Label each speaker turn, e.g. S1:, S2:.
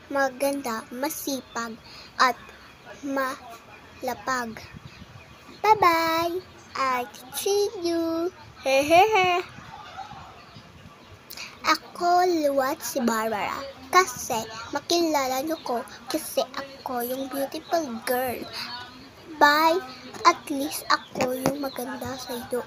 S1: maganda, masipag, at malapag. Bye-bye! I see you! Hehehe! Ako luwat si Barbara kasi makilala niyo ko kasi ako yung beautiful girl. Bye! At least ako yung maganda sa iyo.